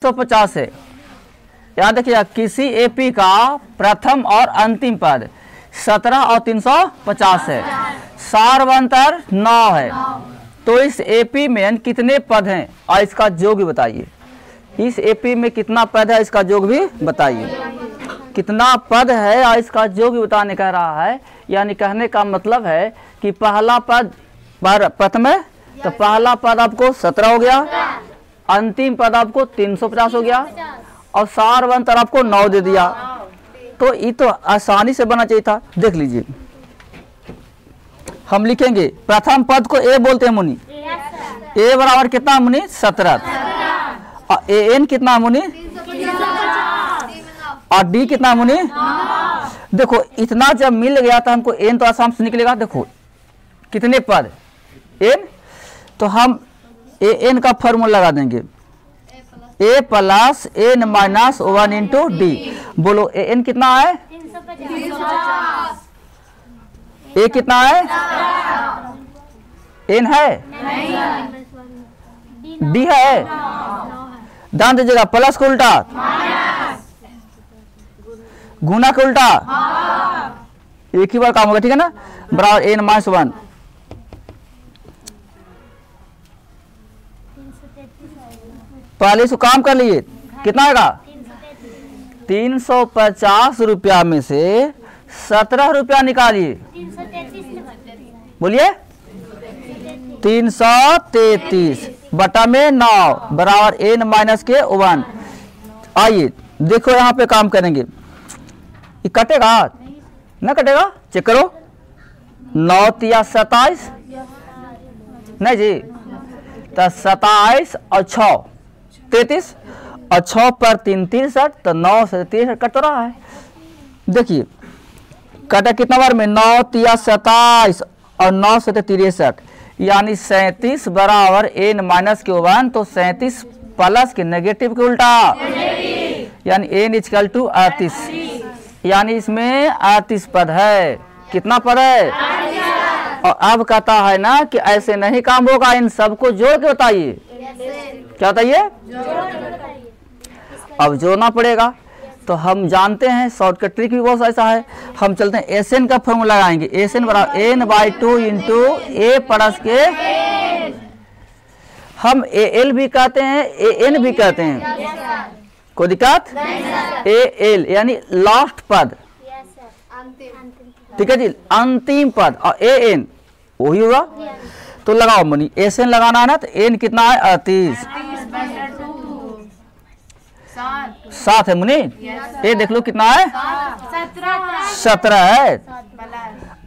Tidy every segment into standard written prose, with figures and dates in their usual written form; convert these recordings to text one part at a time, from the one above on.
350 है। याद देखिए किसी एपी का प्रथम और अंतिम पद 17 और 350 है। सार्वंतर 9 है। तो इस एपी में कितने पद हैं और इसका योग भी बताइए। इस एपी में कितना पद है इसका योग भी बताइए। कितना पद है और इसका योग भी बताने कह रहा है। यानी कहने का मतलब है कि पहला पद प्रथम है तो पहला पद आपको 17 हो गया, अंतिम पद आपको 350 हो गया और सार्वंतर आपको 9 दे दिया। तो ये तो आसानी से बना चाहिए था। देख लीजिए हम लिखेंगे प्रथम पद को ए बोलते हैं मुनि। ए बराबर कितना मुनि 17 और ए एन कितना मुनि और डी कितना मुनि। देखो इतना जब मिल गया तो हमको एन तो आसानी से निकलेगा। देखो कितने पद एन, तो हम ए एन का फॉर्मूला लगा देंगे A plus N minus 1 into D. बोलो ए एन कितना है 350। ए कितना है एन है डी है। ध्यान दीजिएगा प्लस का उल्टा गुना का उल्टा एक ही बार काम होगा, ठीक है ना। बराबर एन माइनस 1। पहले इसको काम कर लिए कितना आएगा 350 रुपया में से 17 रुपया निकालिए। बोलिए 333 बटा में 9 बराबर एन माइनस के 1। आइए देखो यहाँ पे काम करेंगे। ये कटेगा ना कटेगा चेक करो। 9 तिया 27 नहीं जी, तो 27 और 6 33 और 6 पर 3 63 तो 9 से 63 कट तो रहा है। देखिए कटा कितना बार में 9 तिया 27 और 9 से 63 यानी 37 बराबर एन माइनस के 1। तो 37 प्लस के नेगेटिव के उल्टा यानी एन इक्वल टू 38। यानी इसमें 38 पद है। कितना पद है और अब कहता है ना कि ऐसे नहीं काम होगा, इन सबको जोड़ के बताइए। क्या बताइए अब जोड़ना पड़ेगा। तो हम जानते हैं शॉर्टकट ट्रिक भी बहुत ऐसा है। हम चलते हैं एस एन का फॉर्मूला लगाएंगे। एस एन बराबर N by 2 into A plus के हम ए एल भी कहते हैं ए एन भी कहते हैं, कोई दिक्कत ए एल यानी लास्ट पद, ठीक है जी अंतिम पद और ए एन वही होगा। तो लगाओ मनी एस एन लगाना है ना। तो एन कितना है 38 7 है मुनि। ए देख लो कितना है 17 है।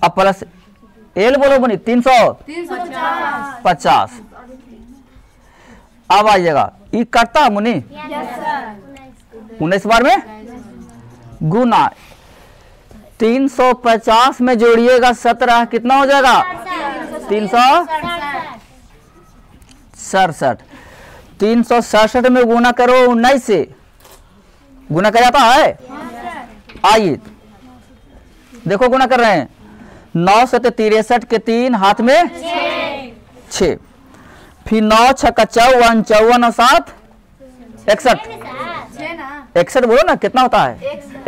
अब प्लस एल बोलो मुनि 350। अब आइएगा ये करता है मुनि 19 बार में गुना 350 में जोड़िएगा 17 कितना हो जाएगा 367। 367 में गुना करो 19 से गुना कर जाता है। आइए देखो गुना कर रहे हैं 9 से 63 के 3 हाथ में 6 फिर 9 6 का 54 54 और 7 61 61 बोलो ना कितना होता है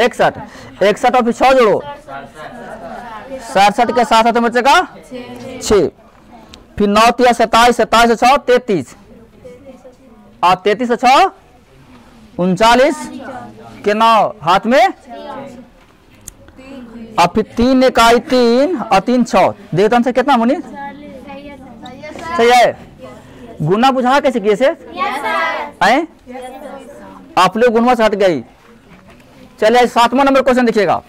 61 61 और फिर 6 जोड़ो 67 के साथ हाथ में बचेगा 6 फिर 9 तिया 27 27 से 6 33 और 33 से 6 39 के 9 हाथ में और फिर 3 इकाई 3 और 3 6 देवता से कितना मुनि सही है। गुना बुझा कैसे किए से आए आप लोग गुणवा से हट गई। चलिए 7वां नंबर क्वेश्चन देखिएगा।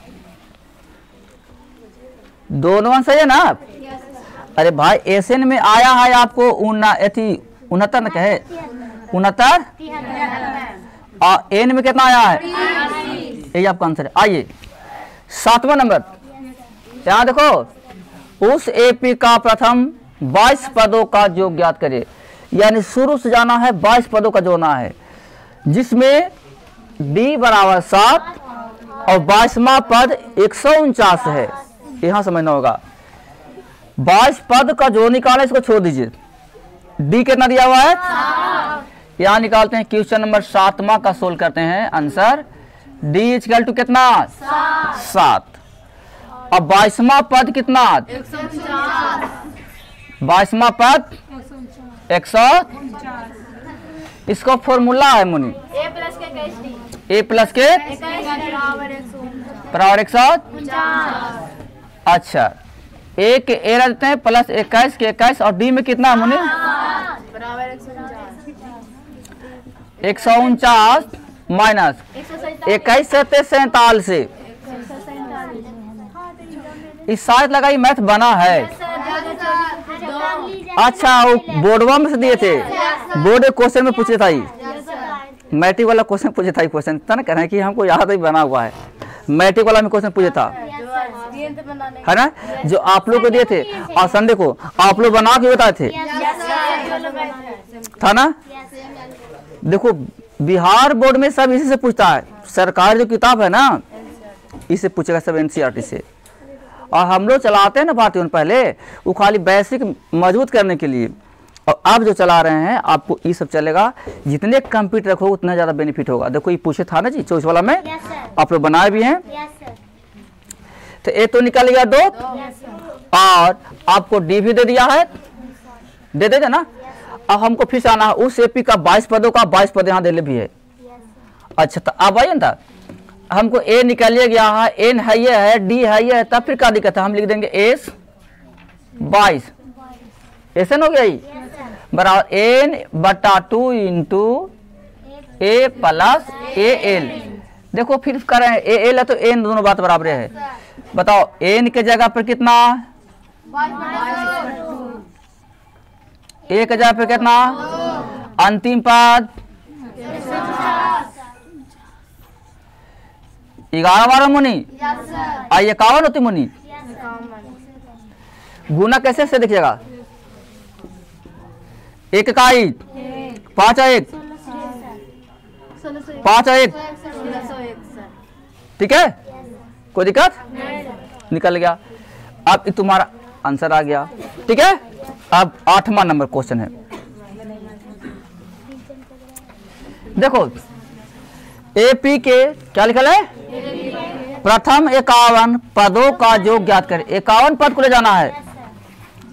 दोनों सही है ना। अरे भाई एसएन में आया है आपको 69 न कहे 69 और एन में कितना आया है यही आपका आंसर है। आइए 7वां नंबर यहाँ देखो उस एपी का प्रथम 22 पदों का योग ज्ञात करिए। यानी शुरू से जाना है 22 पदों का जोड़ना है जिसमें डी बराबर 7 और 22वां पद 149 है। यहां समझना होगा 22 पद का जो निकाले इसको छोड़ दीजिए। डी कितना दिया हुआ है यहाँ निकालते हैं क्वेश्चन नंबर 7वां का सोल्व करते हैं। आंसर डी इक्वल टू कितना 7। अब 22वां पद कितना 22वां पद 149। इसको फॉर्मूला है मुनि ए प्लस के 21 ए प्लस के बराबर 149। अच्छा ए के ए रहते हैं प्लस 21 के 21 और डी में कितना है मुनि बराबर 149 माइनस 21 से 47 से इस साथ लगाई मैथ बना है। अच्छा वो बोर्डवा में से दिए थे, बोर्ड क्वेश्चन में पूछे था, मैट्रिक वाला क्वेश्चन पूछे था। क्वेश्चन था ना, कह रहे हैं कि हमको याद ही बना हुआ है, मैट्रिक वाला में क्वेश्चन पूछे था है ना, जो आप लोग को दिए थे। और संडे को आप लोग बना के बताए थे था ना। देखो बिहार बोर्ड में सब इसी से पूछता है, सरकार जो किताब है ना इससे पूछेगा सब, एनसीईआरटी से। और हम लोग चलाते हैं ना भारतीय पहले, वो खाली बेसिक मजबूत करने के लिए। और अब जो चला रहे हैं आपको ये सब चलेगा, जितने कंप्यूटर रखो उतना ज़्यादा बेनिफिट होगा। देखो ये पूछे था ना जी 24 वाला में, आप लोग बनाए भी हैं। तो ए तो निकल गया 2 और आपको डी भी दे दिया है, दे देते ना। अब हमको फिर से आना है उस एपी का 22 पदों का 22 पद यहाँ दे ले भी है। अच्छा तो अब आइए ना, हमको ए निकालिए गया है, एन है ये है, डी है ये है, तब फिर क्या दिक्कत है, हम लिख देंगे एस 22 ऐसे हो गया बराबर एन बटा 2 into A plus A L. देखो फिर करें ए एल है तो एन दोनों बात बराबर है। बताओ एन के जगह पर कितना, ए के जगह पर कितना, अंतिम पद 11 मुनि, आइए 51 होती मुनि। गुना कैसे से देखिएगा, 1 का 1 5 1 5 1, ठीक है, कोई दिक्कत निकल गया। अब तुम्हारा आंसर आ गया, ठीक है। अब 8वां नंबर क्वेश्चन है, देखो एपी के क्या लिखा है, प्रथम 51 पदों का योग ज्ञात करें। 51 पद को ले जाना है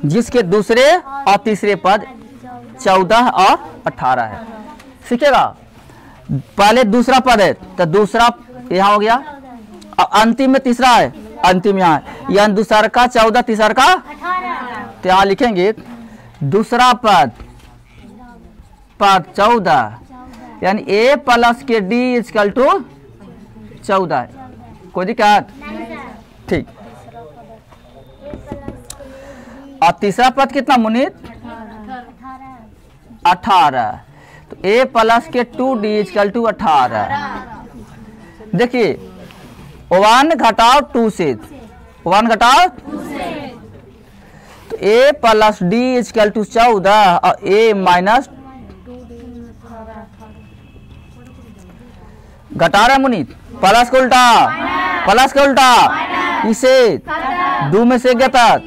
जिसके दूसरे और तीसरे पद 14 और 18 है। सीखेगा, पहले दूसरा पद है तो दूसरा यहाँ हो गया और अंतिम में तीसरा है, अंतिम यहाँ है, यानी दूसरा का 14 तीसरा का 18। तो यहाँ लिखेंगे दूसरा पद 14 यानी ए प्लस के डी इक्वल टू 14। कोई दिक्कत, ठीक। और तीसरा पद कितना मुनीत 18, तो ए प्लस के 2d इक्वल टू 18। देखिए 1 घटाओ 2 से, 1 घटाओ, तो ए प्लस डी इक्वल टू 14 और ए माइनस घटा रहा है मुनीत, प्लस का उल्टा, प्लस का उल्टा, इसे 2 में से गया तक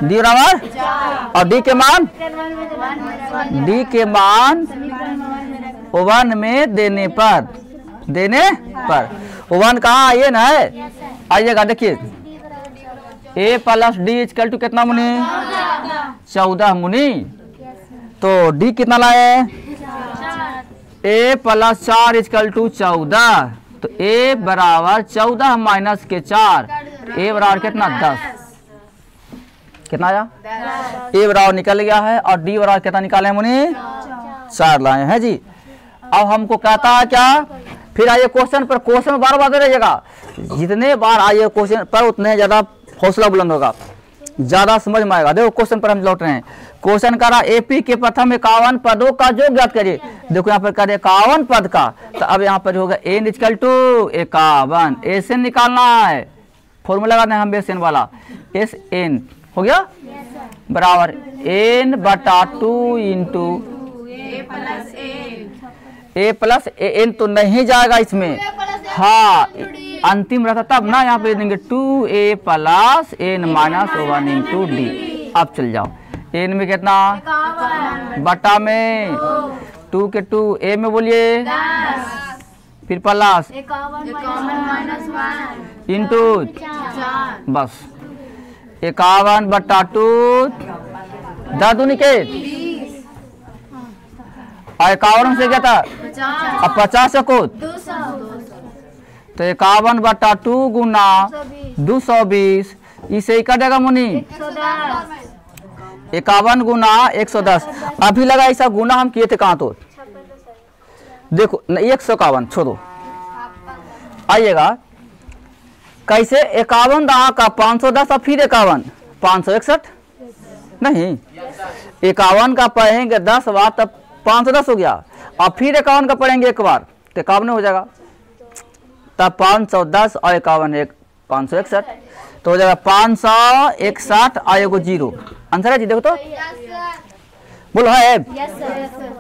डी बराबर, और डी के मान, डी के मान 1 में देने पर, 1 कहाँ आइए ना है, आइएगा। देखिए ए प्लस डी इक्वल टू कितना मुनी 14 मुनी, तो डी कितना लाए, ए प्लस 4 इक्वल टू 14, तो ए बराबर 14 माइनस के 4, ए बराबर कितना 10, कितना आया, ए बराबर निकल गया है। और डी बराबर कितना निकाले हैं मुनी 4 लाए हैं जी। अब हमको कहता है क्या, फिर आइए क्वेश्चन पर, क्वेश्चन बार बार रहिएगा, जितने बार आइए क्वेश्चन पर उतने ज्यादा हौसला बुलंद होगा, ज्यादा समझ में आएगा। देखो क्वेश्चन पर हम लौट रहे हैं। क्वेश्चन करा एपी के प्रथम 51 पदों का जो ज्ञात करिए। देखो यहाँ पर करे 51 पद का, तो अब यहाँ पर होगा N equal to 51, S N निकालना है, फॉर्मूला लगाना है हम एस एन वाला, एस एन हो गया बराबर एन बटा 2 into A plus A N, तो नहीं जाएगा इसमें, हाँ अंतिम रहता तब ना, यहाँ पे देंगे 2a plus n minus 1 into D. अब चल जाओ, n में कितना बटा में 2 के 2, a में बोलिए फिर प्लस 51 इंटू 4 बस 51 बटा 2 10 दूनी के, और 51 से क्या था 50 अब 50 को 200 तो 51 बटा 2 गुना 220, इसे कटेगा मुनि 110 51 गुना 110। अभी लगा ऐसा गुना हम किए थे कहाँ, तो देखो 151 छोड़ो, आइएगा कैसे 51 दहा का 510 और फिर 51 561 नहीं, 51 का पढ़ेंगे 10 बार तब 510 हो गया, और फिर 51 का पढ़ेंगे एक बार तो 51 हो जाएगा, तब 510 और 51 561 तो हो जाएगा 561 और एगो जीरो। आंसर है जी, देखो तो बोलो है। Yes sir